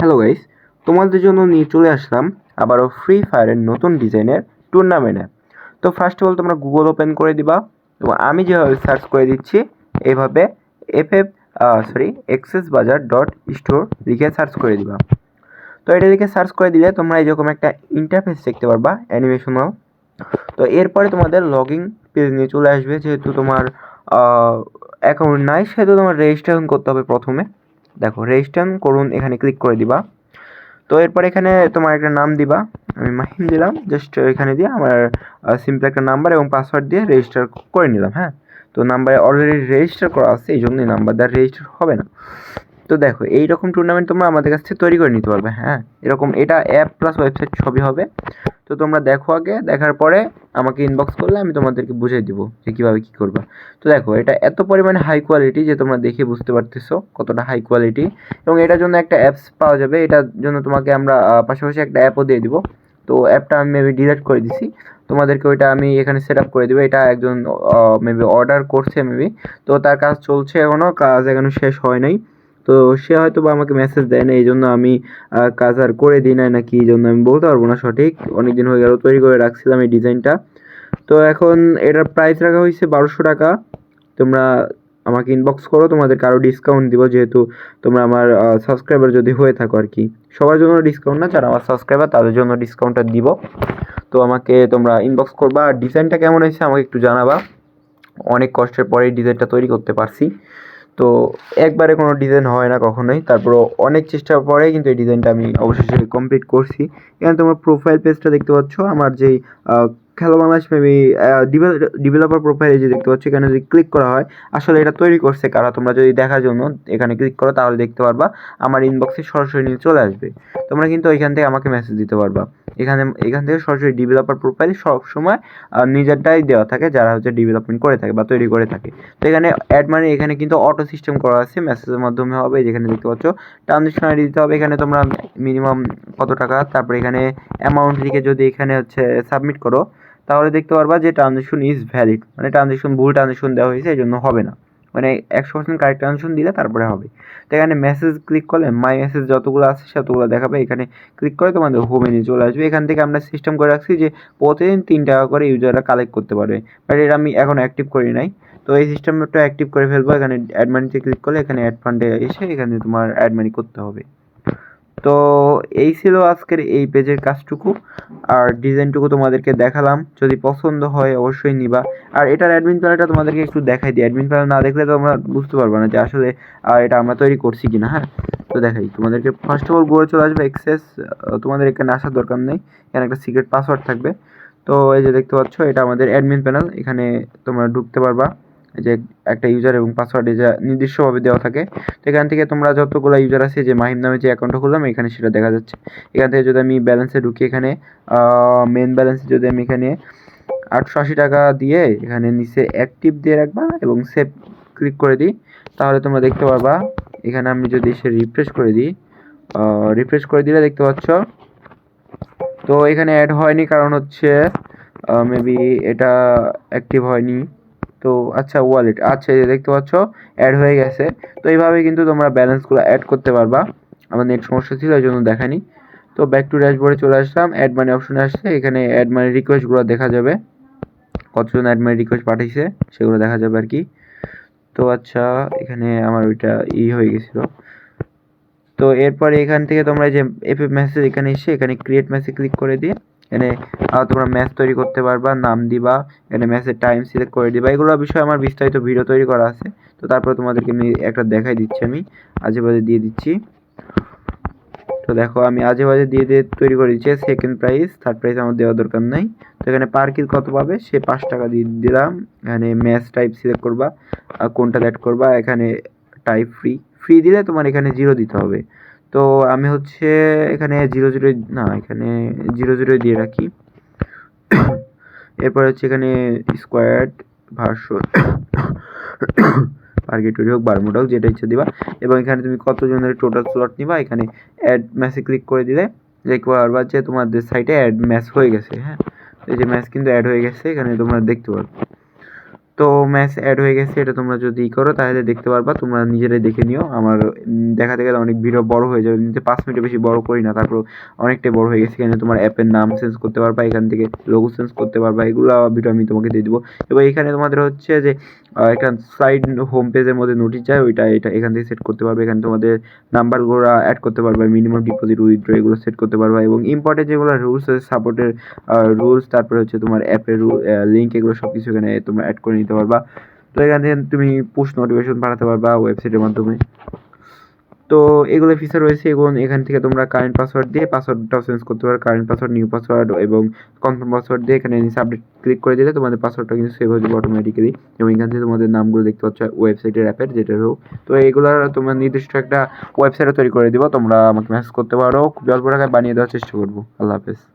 Hello guys, তোমাদের জন্য নিয়ে চলে আসলাম আবারও ফ্রি ফায়ারের নতুন ডিজাইনের টুর্নামেন্ট অ্যাপ। তো ফার্স্ট অফ অল তোমরা গুগল ওপেন করে দিবা এবং আমি যেভাবে সার্চ করে দিচ্ছি এইভাবে এক্সেস বাজার ডট স্টোর লিখে সার্চ করে দিবা। তো এটা লিখে সার্চ করে দিলে তোমরা এরকম একটা ইন্টারফেস দেখতে পারবা অ্যানিমেশনাল। তো এরপরে তোমাদের লগইন পেজ নিয়ে চলে আসবে। যেহেতু তোমার অ্যাকাউন্ট নাই সেহেতু তোমার রেজিস্ট্রেশন করতে হবে প্রথমে। দেখো রেজিস্ট্রেশন করুন, এখানে ক্লিক করে দিবা। তো এরপর এখানে তোমার একটা নাম দিবা, আমি মাহিম দিলাম। জাস্ট এখানে দিয়ে আমার সিম্পল একটা নাম্বার এবং পাসওয়ার্ড দিয়ে রেজিস্টার করে নিলাম। হ্যাঁ, তো নাম্বারে অলরেডি রেজিস্টার করা আছে, এই জন্যই নাম্বার দ্বারা রেজিস্টার হবে না। তো দেখো এইরকম টুর্নামেন্ট তোমরা আমাদের কাছ থেকে তৈরি করে নিতে পারবে। হ্যাঁ, এরকম এটা অ্যাপ প্লাস ওয়েবসাইট সবই হবে। তো তোমরা দেখো, আগে দেখার পরে আমাকে ইনবক্স করলে আমি তোমাদেরকে বুঝিয়ে দিব যে কীভাবে কী করবা। তো দেখো এটা এত পরিমাণে হাই কোয়ালিটি যে তোমরা দেখে বুঝতে পারতেছো কতটা হাই কোয়ালিটি, এবং এটার জন্য একটা অ্যাপস পাওয়া যাবে। এটার জন্য তোমাকে আমরা পাশাপাশি একটা অ্যাপও দিয়ে দিব। তো অ্যাপটা আমি মেবি ডিলিট করে দিছি, তোমাদেরকে ওইটা আমি এখানে সেট আপ করে দেবো। এটা একজন মেবি অর্ডার করছে মেবি, তো তার কাজ চলছে, এখনও কাজ এখনও শেষ হয় নাই। তো সে হয়তো বা আমাকে মেসেজ দেয় না, এই জন্য আমি কাজ আর করে দিই নাই নাকি, এই জন্য আমি বলতে পারবো না সঠিক। অনেকদিন হয়ে গেল তৈরি করে রাখছিলাম এই ডিজাইনটা। তো এখন এটার প্রাইস রাখা হয়েছে 1200 টাকা। তোমরা আমাকে ইনবক্স করো, তোমাদেরকে আরও ডিসকাউন্ট দিব, যেহেতু তোমরা আমার সাবস্ক্রাইবার যদি হয়ে থাকো আর কি। সবার জন্য ডিসকাউন্ট না, যারা আমার সাবস্ক্রাইবার তাদের জন্য ডিসকাউন্টটা দিব। তো আমাকে তোমরা ইনবক্স করবা। আর ডিজাইনটা কেমন হয়েছে আমাকে একটু জানাবা। অনেক কষ্টের পরে এই ডিজাইনটা তৈরি করতে পারছি। তো একবারে কোনো ডিজাইন হয় না কখনোই, তারপরও অনেক চেষ্টার পরে কিন্তু এই ডিজাইনটা আমি অবশেষে কমপ্লিট করছি। এখানে তোমার প্রোফাইল পেজটা দেখতে পাচ্ছ, আমার যেই খেলো বাংলাদেশ মেবি ডেভেলপার প্রোফাইল যে দেখতে পাচ্ছ, এখানে যদি ক্লিক করা হয় আসলে এটা তৈরি করছে কারা, তোমরা যদি দেখার জন্য এখানে ক্লিক করো তাহলে দেখতে পারবা। আমার ইনবক্সে সরাসরি নিয়ে চলে আসবে। তোমরা কিন্তু এখান থেকে আমাকে মেসেজ দিতে পারবা। এখান থেকে সরাসরি ডেভেলপার প্রোফাইল সবসময় নিজেরটাই দেওয়া থাকে, যারা হচ্ছে ডেভেলপমেন্ট করে থাকে বা তৈরি করে থাকে। তো এখানে অ্যাড মানি এখানে কিন্তু অটো সিস্টেম করা আছে, মেসেজের মাধ্যমে হবে। যেখানে দেখতে পাচ্ছ ট্রানজেকশন আইডি দিতে হবে, এখানে তোমরা মিনিমাম কত টাকা, তারপরে এখানে অ্যামাউন্ট লিখে যদি এখানে হচ্ছে সাবমিট করো তাহলে দেখতে পারবা যে ট্রানজেকশন ইজ ভ্যালিড, মানে ভুল ট্রানজেকশন দেওয়া হয়েছে, এই জন্য হবে না। মানে 100% কারেক্ট ট্রানজেকশন দিলে তারপরে হবে। তো এখানে মেসেজ ক্লিক করলে মাই মেসেজ যতগুলো আছে সেতগুলো দেখাবে। এখানে ক্লিক করে তোমাদের হোমে নিয়ে চলে আসবে। এখান থেকে আমরা সিস্টেম করে রাখছি যে প্রতিদিন 3 টাকা করে ইউজাররা কালেক্ট করতে পারবে, বাট এটা আমি এখন অ্যাক্টিভ করি নাই। তো এই সিস্টেমটা অ্যাক্টিভ করে ফেলবো। এখানে অ্যাড মানিতে ক্লিক করলে এখানে অ্যাড ফান্ডে এসে এখানে তোমার অ্যাড মানি করতে হবে। তো এই ছিল আজকের এই পেজের কাজটুকু, আর ডিজাইনটুকু তোমাদেরকে দেখালাম। যদি পছন্দ হয় অবশ্যই নিবা। আর এটার অ্যাডমিন প্যানেলটা তোমাদেরকে একটু দেখাই দিই, অ্যাডমিন প্যানেল না দেখলে তোমরা বুঝতে পারবে না যে আসলে এটা আমরা তৈরি করছি কিনা। হ্যাঁ, তো দেখাই তোমাদেরকে। ফার্স্ট অফ অল গড়ে চলে আসবে এক্সেস, তোমাদের এখানে আসার দরকার নেই, এখানে একটা সিক্রেট পাসওয়ার্ড থাকবে। তো এই যে দেখতে পাচ্ছ এটা আমাদের অ্যাডমিন প্যানেল, এখানে তোমরা ঢুকতে পারবা। যে একটা ইউজার এবং পাসওয়ার্ড যা নির্দিষ্টভাবে দেওয়া থাকে। তো এখান থেকে তোমরা যতগুলো ইউজার আছে, যে মাহিম নামে যে অ্যাকাউন্টটা খুললাম এখানে সেটা দেখা যাচ্ছে। এখান থেকে যদি আমি ব্যালেন্সে ঢুকি, এখানে মেন ব্যালেন্সে যদি আমি এখানে 880 টাকা দিয়ে এখানে নিচে অ্যাক্টিভ দিয়ে রাখবা এবং সেভ ক্লিক করে দিই, তাহলে তোমরা দেখতে পারবা। এখানে আমি যদি সে রিফ্রেশ করে দিই, রিফ্রেশ করে দিলে দেখতে পাচ্ছ তো এখানে অ্যাড হয়নি, কারণ হচ্ছে মেবি এটা অ্যাক্টিভ হয়নি। তো আচ্ছা ওয়ালেট, আচ্ছা এই দেখতে পাচ্ছ অ্যাড হয়ে গেছে। তো এইভাবে কিন্তু তোমরা ব্যালেন্সগুলো অ্যাড করতে পারবা। আমার নেট সমস্যা ছিল এই জন্য দেখানি। তো ব্যাক টু ড্যাশবোর্ডে চলে আসলাম, অ্যাড মানি অপশনে আসছে, এখানে অ্যাড মানি রিকোয়েস্টগুলো দেখা যাবে, কতজন অ্যাড মানি রিকোয়েস্ট পাঠিয়েছে সেগুলো দেখা যাবে আর কি। তো আচ্ছা এখানে আমার ওইটা হয়ে গেছিলো। তো এরপরে এখান থেকে তোমরা যে এফএফ মেসেজ এখানে এসে এখানে ক্রিয়েট মেসেজ ক্লিক করে দিয়ে এখানে তোমরা ম্যাচ তৈরি করতে পারবা, নাম দিবা, এখানে ম্যাচের টাইম সিলেক্ট করে দিবা। এগুলো বিষয়ে আমার বিস্তারিত ভিডিও তৈরি করা আছে। তো তারপরে তোমাদেরকে আমি একটা দেখাই দিচ্ছি, আমি আজে বাজে দিয়ে দিচ্ছি। তো দেখো আমি আজে বাজে দিয়ে তৈরি করে দিচ্ছি। সেকেন্ড প্রাইস, থার্ড প্রাইস আমার দেওয়ার দরকার নাই। তো এখানে পার কিল কত পাবে সে 5 টাকা দিয়ে দিলাম। এখানে ম্যাচ টাইপ সিলেক্ট করবা, কোনটা অ্যাড করবা। এখানে টাইপ ফ্রি দিলে তোমার এখানে 0 দিতে হবে। তো আমি হচ্ছে এখানে 0 না, এখানে 0 দিয়ে রাখি। এরপর হচ্ছে এখানে স্কোয়াড ভার্সন পার্কেটরি হোক বারমুডা হোক, যেটা ইচ্ছা দিবা। এবং এখানে তুমি কতজনের টোটাল স্লট নিবা, এখানে অ্যাড ম্যাচে ক্লিক করে দিলে দেখতে পারবা যে তোমাদের সাইটে অ্যাড ম্যাচ হয়ে গেছে। হ্যাঁ, এই যে ম্যাচ কিন্তু অ্যাড হয়ে গেছে, এখানে তোমরা দেখতে পারবে। তো ম্যাচ অ্যাড হয়ে গেছে, এটা তোমরা যদি করো তাহলে দেখতে পারবা, তোমরা নিজেরাই দেখে নিও। আমার দেখাতে গেলে অনেক ভিডিও বড় হয়ে যাবে, নিতে 5 মিনিটের বেশি বড় করি না, তারপর অনেকটাই বড় হয়ে গেছে। এখানে তোমার অ্যাপের নাম চেঞ্জ করতে পারবা, এখান থেকে লোগো চেঞ্জ করতে পারবা, এগুলো ভিডিও আমি তোমাকে দিয়ে দেবো। এবার এখানে তোমাদের হচ্ছে যে একটা সাইড হোম পেজের মধ্যে নোটিশ যায়, এটা এখান থেকে সেট করতে পারবে। এখানে তোমাদের নাম্বারগুলো অ্যাড করতে পারবে, মিনিমাম ডিপোজিট, উইথড্র এগুলো সেট করতে পারবা, এবং ইম্পর্টেন্ট যেগুলো রুলস আছে সাপোর্টের রুলস, তারপরে হচ্ছে তোমার অ্যাপের লিঙ্ক, এগুলো সব কিছু এখানে তোমরা অ্যাড করে নিতে পারবা। তো এখান থেকে তুমি পুশ নোটিফিকেশন পাঠাতে পারবা ওয়েবসাইটের মাধ্যমে। তো এগুলো ফিচার রয়েছে, এবং এখান থেকে তোমরা কারেন্ট পাসওয়ার্ড দিয়ে পাসওয়ার্ডটাও চেঞ্জ করতে পারো, কারেন্ট পাসওয়ার্ড, নিউ পাসওয়ার্ড এবং কনফার্ম পাসওয়ার্ড দিয়ে এখানে নিচে আপডেট ক্লিক করে দিলে তোমাদের পাসওয়ার্ডটা কিন্তু সেভ হয়ে যাবে অটোমেটিক্যালি। এবং এখান থেকে তোমাদের নামগুলো দেখতে পাচ্ছ ওয়েবসাইটের অ্যাপের যেটা হোক। তো এগুলো তোমরা নির্দিষ্ট একটা ওয়েবসাইটও তৈরি করে দিবো, তোমরা আমাকে মেসেজ করতে পারো, খুব অল্প টাকায় বানিয়ে দেওয়ার চেষ্টা করবো। আল্লাহ হাফেজ।